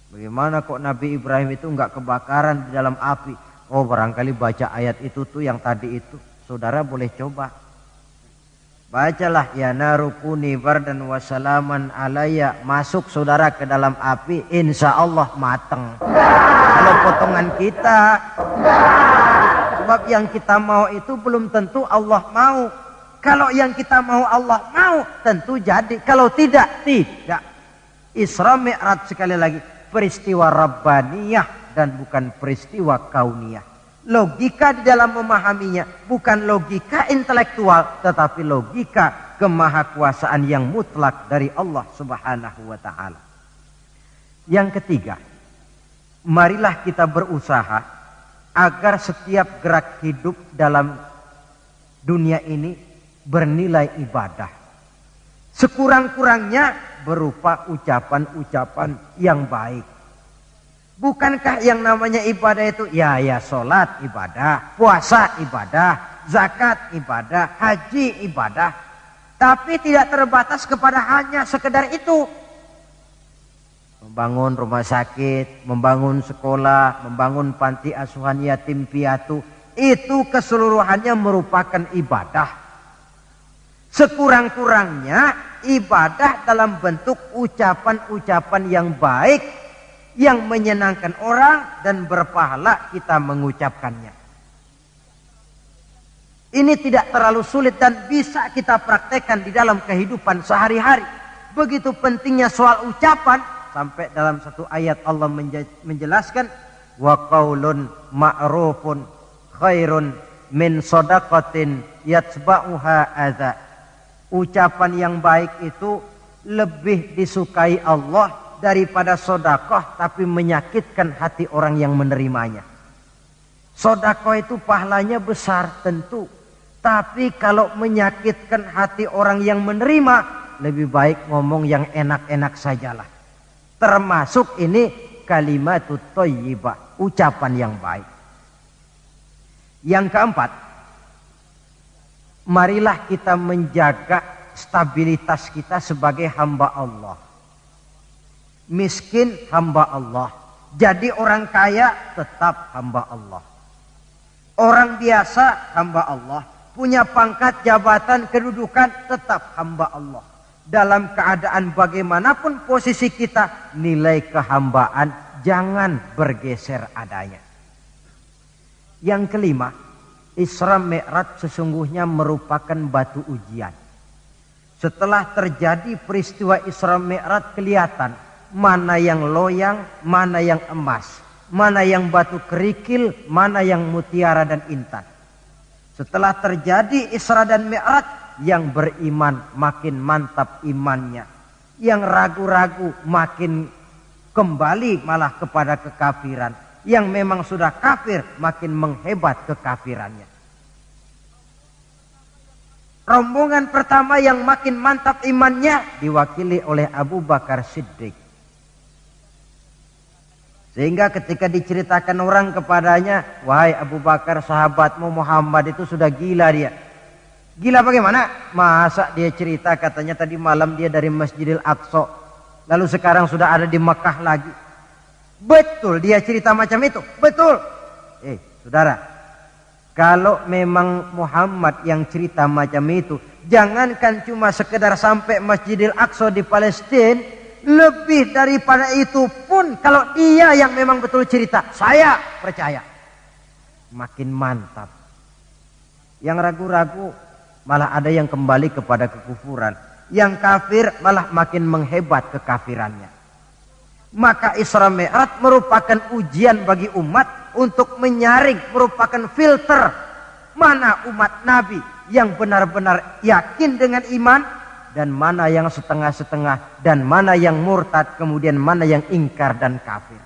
Bagaimana kok Nabi Ibrahim itu enggak kebakaran di dalam api? Oh, barangkali baca ayat itu tuh yang tadi itu. Saudara boleh coba. Bacalah ya narukuni bardan wa salaman alayya. Masuk saudara ke dalam api, insya Allah mateng. Kalau potongan kita. Sebab yang kita mau itu belum tentu Allah mau. Kalau yang kita mau Allah mau, tentu jadi. Kalau tidak, tidak. Isra Mi'raj sekali lagi. Peristiwa Rabbaniyah dan bukan peristiwa kauniyah. Logika di dalam memahaminya bukan logika intelektual, tetapi logika kemahakuasaan yang mutlak dari Allah Subhanahu wa ta'ala. Yang ketiga, marilah kita berusaha agar setiap gerak hidup dalam dunia ini bernilai ibadah. Sekurang-kurangnya berupa ucapan-ucapan yang baik. Bukankah yang namanya ibadah itu ya sholat ibadah, puasa ibadah, zakat ibadah, haji ibadah. Tapi tidak terbatas kepada hanya sekedar itu. Membangun rumah sakit, membangun sekolah, membangun panti asuhan yatim piatu, itu keseluruhannya merupakan ibadah. Sekurang-kurangnya ibadah dalam bentuk ucapan-ucapan yang baik, yang menyenangkan orang dan berpahala kita mengucapkannya. Ini tidak terlalu sulit dan bisa kita praktekkan di dalam kehidupan sehari-hari. Begitu pentingnya soal ucapan, sampai dalam satu ayat Allah menjelaskan, wa qaulun ma'rufun khairun min shadaqatin yatba'uha adza. Ucapan yang baik itu lebih disukai Allah daripada sedekah tapi menyakitkan hati orang yang menerimanya. Sedekah itu pahalanya besar tentu, tapi kalau menyakitkan hati orang yang menerima, lebih baik ngomong yang enak-enak sajalah. Termasuk ini kalimatut thayyibah, ucapan yang baik. Yang keempat, marilah kita menjaga stabilitas kita sebagai hamba Allah. Miskin hamba Allah. Jadi orang kaya tetap hamba Allah. Orang biasa hamba Allah. punya pangkat, jabatan, kedudukan, tetap hamba Allah. Dalam keadaan bagaimanapun posisi kita, nilai kehambaan jangan bergeser adanya. Yang kelima, Isra Mi'raj sesungguhnya merupakan batu ujian. Setelah terjadi peristiwa Isra Mi'raj, kelihatan mana yang loyang, mana yang emas, mana yang batu kerikil, mana yang mutiara dan intan. Setelah terjadi Isra dan Mi'raj, yang beriman makin mantap imannya, yang ragu-ragu makin kembali malah kepada kekafiran, yang memang sudah kafir makin menghebat kekafirannya. Rombongan pertama yang makin mantap imannya diwakili oleh Abu Bakar Siddiq. Sehingga ketika diceritakan orang kepadanya, wahai Abu Bakar, sahabatmu Muhammad itu sudah gila dia. Gila bagaimana? Masa dia cerita katanya tadi malam dia dari Masjidil Aqsa, lalu sekarang sudah ada di Mekah lagi. Betul dia cerita macam itu? Betul. Saudara, kalau memang Muhammad yang cerita macam itu, jangankan cuma sekedar sampai Masjidil Aqsa di Palestina, lebih daripada itu pun kalau dia yang memang betul cerita, saya percaya. Makin mantap. Yang ragu-ragu malah ada yang kembali kepada kekufuran. Yang kafir malah makin menghebat kekafirannya. Maka Isra Mi'raj merupakan ujian bagi umat untuk menyaring, merupakan filter mana umat Nabi yang benar-benar yakin dengan iman, dan mana yang setengah-setengah, dan mana yang murtad, kemudian mana yang ingkar dan kafir.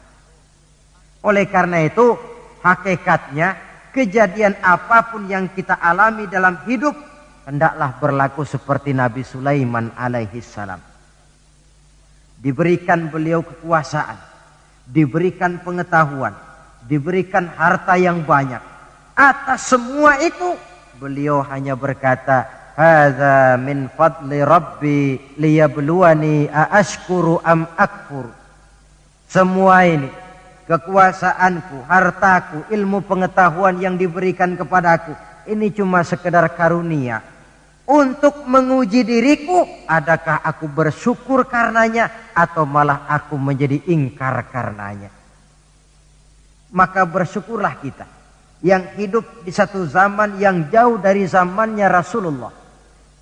Oleh karena itu, hakikatnya kejadian apapun yang kita alami dalam hidup, hendaklah berlaku seperti Nabi Sulaiman alaihi salam. Diberikan beliau kekuasaan, diberikan pengetahuan, diberikan harta yang banyak. Atas semua itu, beliau hanya berkata, hadza min fadli rabbi liyabluwani aashkuru am akfur. Semua ini, kekuasaanku, hartaku, ilmu pengetahuan yang diberikan kepadaku, ini cuma sekedar karunia untuk menguji diriku, adakah aku bersyukur karenanya atau malah aku menjadi ingkar karenanya. Maka bersyukurlah kita yang hidup di satu zaman yang jauh dari zamannya Rasulullah.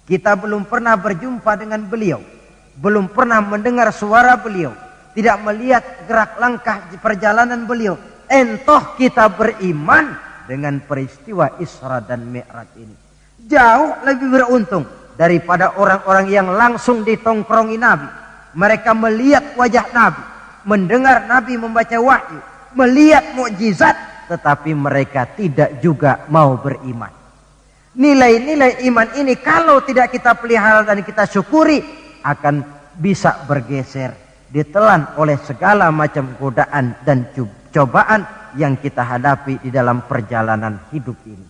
Kita belum pernah berjumpa dengan beliau, belum pernah mendengar suara beliau, tidak melihat gerak langkah perjalanan beliau. Entoh kita beriman dengan peristiwa Isra dan Mi'raj ini. Jauh lebih beruntung daripada orang-orang yang langsung ditongkrongi Nabi. Mereka melihat wajah Nabi, mendengar Nabi membaca wahyu, melihat mukjizat, tetapi mereka tidak juga mau beriman. Nilai-nilai iman ini kalau tidak kita pelihara dan kita syukuri, akan bisa bergeser, ditelan oleh segala macam godaan dan cobaan yang kita hadapi di dalam perjalanan hidup ini.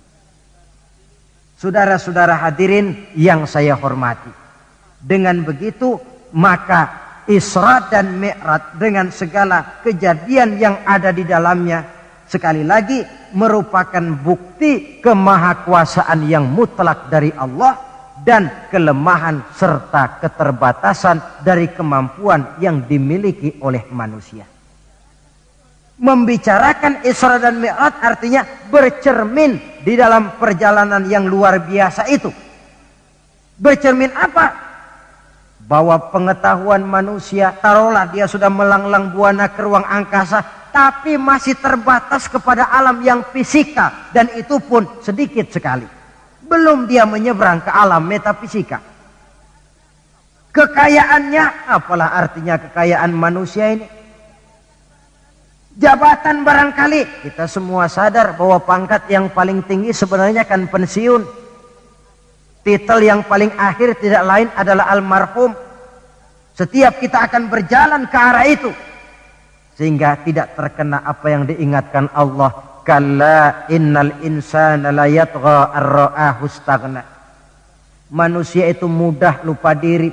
Saudara-saudara hadirin yang saya hormati, dengan begitu maka Isra dan Mi'raj dengan segala kejadian yang ada di dalamnya, sekali lagi merupakan bukti kemahakuasaan yang mutlak dari Allah dan kelemahan serta keterbatasan dari kemampuan yang dimiliki oleh manusia. Membicarakan Isra dan Mi'raj artinya bercermin di dalam perjalanan yang luar biasa itu. Bercermin apa? Bahwa pengetahuan manusia, taruhlah dia sudah melanglang buana ke ruang angkasa, tapi masih terbatas kepada alam yang fisika, dan itu pun sedikit sekali. Belum dia menyeberang ke alam metafisika. Kekayaannya, apalah artinya kekayaan manusia ini? Jabatan barangkali, kita semua sadar bahwa pangkat yang paling tinggi sebenarnya kan pensiun. Titel yang paling akhir tidak lain adalah almarhum. Setiap kita akan berjalan ke arah itu, sehingga tidak terkena apa yang diingatkan Allah, kalla innal insana la yatgha ar-ra'ahu istaghna. Manusia itu mudah lupa diri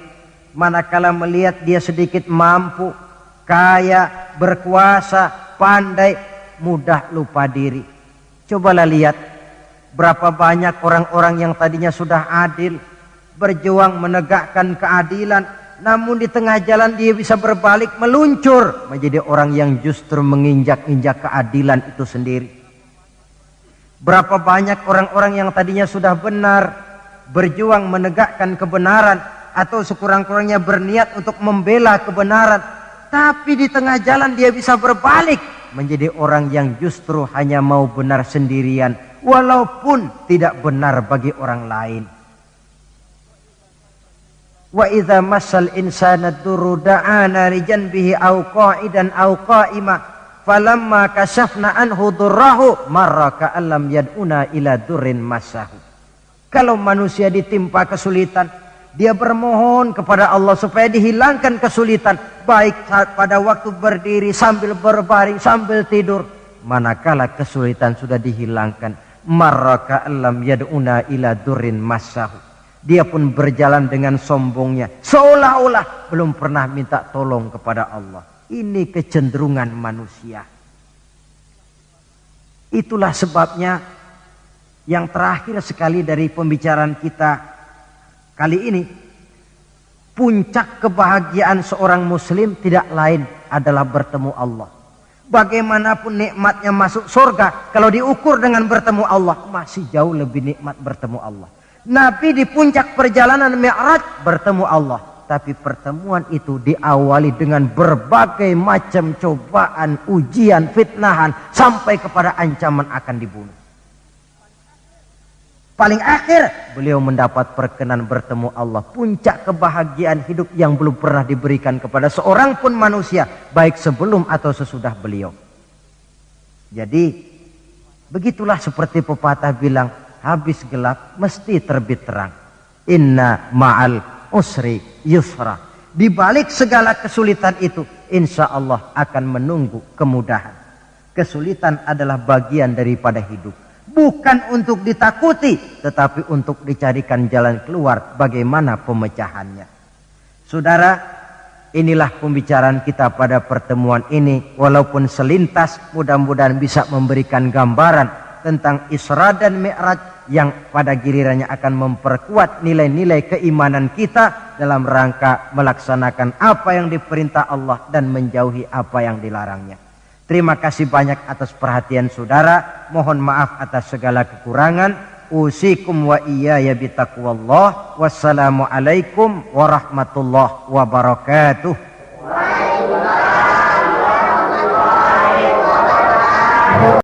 manakala melihat dia sedikit mampu, kaya, berkuasa, pandai, mudah lupa diri. Cobalah lihat Berapa banyak orang-orang yang tadinya sudah adil, berjuang menegakkan keadilan, namun di tengah jalan dia bisa berbalik meluncur menjadi orang yang justru menginjak-injak keadilan itu sendiri. Berapa banyak orang-orang yang tadinya sudah benar, berjuang menegakkan kebenaran, atau sekurang-kurangnya berniat untuk membela kebenaran, tapi di tengah jalan dia bisa berbalik menjadi orang yang justru hanya mau benar sendirian, walaupun tidak benar bagi orang lain. Wa idza massal insana durru da'ana li janbihi aw qa'idan aw qa'ima falamma kashafna anhu durrahu marra ka'allam yad'una ila durrin massahu. Kalau manusia ditimpa kesulitan, dia bermohon kepada Allah supaya dihilangkan kesulitan, baik saat pada waktu berdiri, sambil berbaring, sambil tidur. Manakala kesulitan sudah dihilangkan, marra ka'allam yad'una ila durrin massahu, dia pun berjalan dengan sombongnya, seolah-olah belum pernah minta tolong kepada Allah. Ini kecenderungan manusia. Itulah sebabnya yang terakhir sekali dari pembicaraan kita kali ini, puncak kebahagiaan seorang muslim tidak lain adalah bertemu Allah. Bagaimanapun nikmatnya masuk surga, kalau diukur dengan bertemu Allah, masih jauh lebih nikmat bertemu Allah. Nabi di puncak perjalanan Mi'raj bertemu Allah, tapi pertemuan itu diawali dengan berbagai macam cobaan, ujian, fitnahan, sampai kepada ancaman akan dibunuh. Paling akhir beliau mendapat perkenan bertemu Allah, puncak kebahagiaan hidup yang belum pernah diberikan kepada seorang pun manusia, baik sebelum atau sesudah beliau. Jadi begitulah seperti pepatah bilang, habis gelap mesti terbit terang. Inna ma'al usri yusra. Di balik segala kesulitan itu, insya Allah akan menunggu kemudahan. Kesulitan adalah bagian daripada hidup. Bukan untuk ditakuti, tetapi untuk dicarikan jalan keluar bagaimana pemecahannya. Saudara, inilah pembicaraan kita pada pertemuan ini. Walaupun selintas, mudah-mudahan bisa memberikan gambaran tentang Isra dan Mi'raj yang pada gilirannya akan memperkuat nilai-nilai keimanan kita dalam rangka melaksanakan apa yang diperintah Allah dan menjauhi apa yang dilarangnya. Terima kasih banyak atas perhatian saudara. Mohon maaf atas segala kekurangan. Usikum wa iyaya bitaqwallah. Wassalamualaikum warahmatullahi wabarakatuh.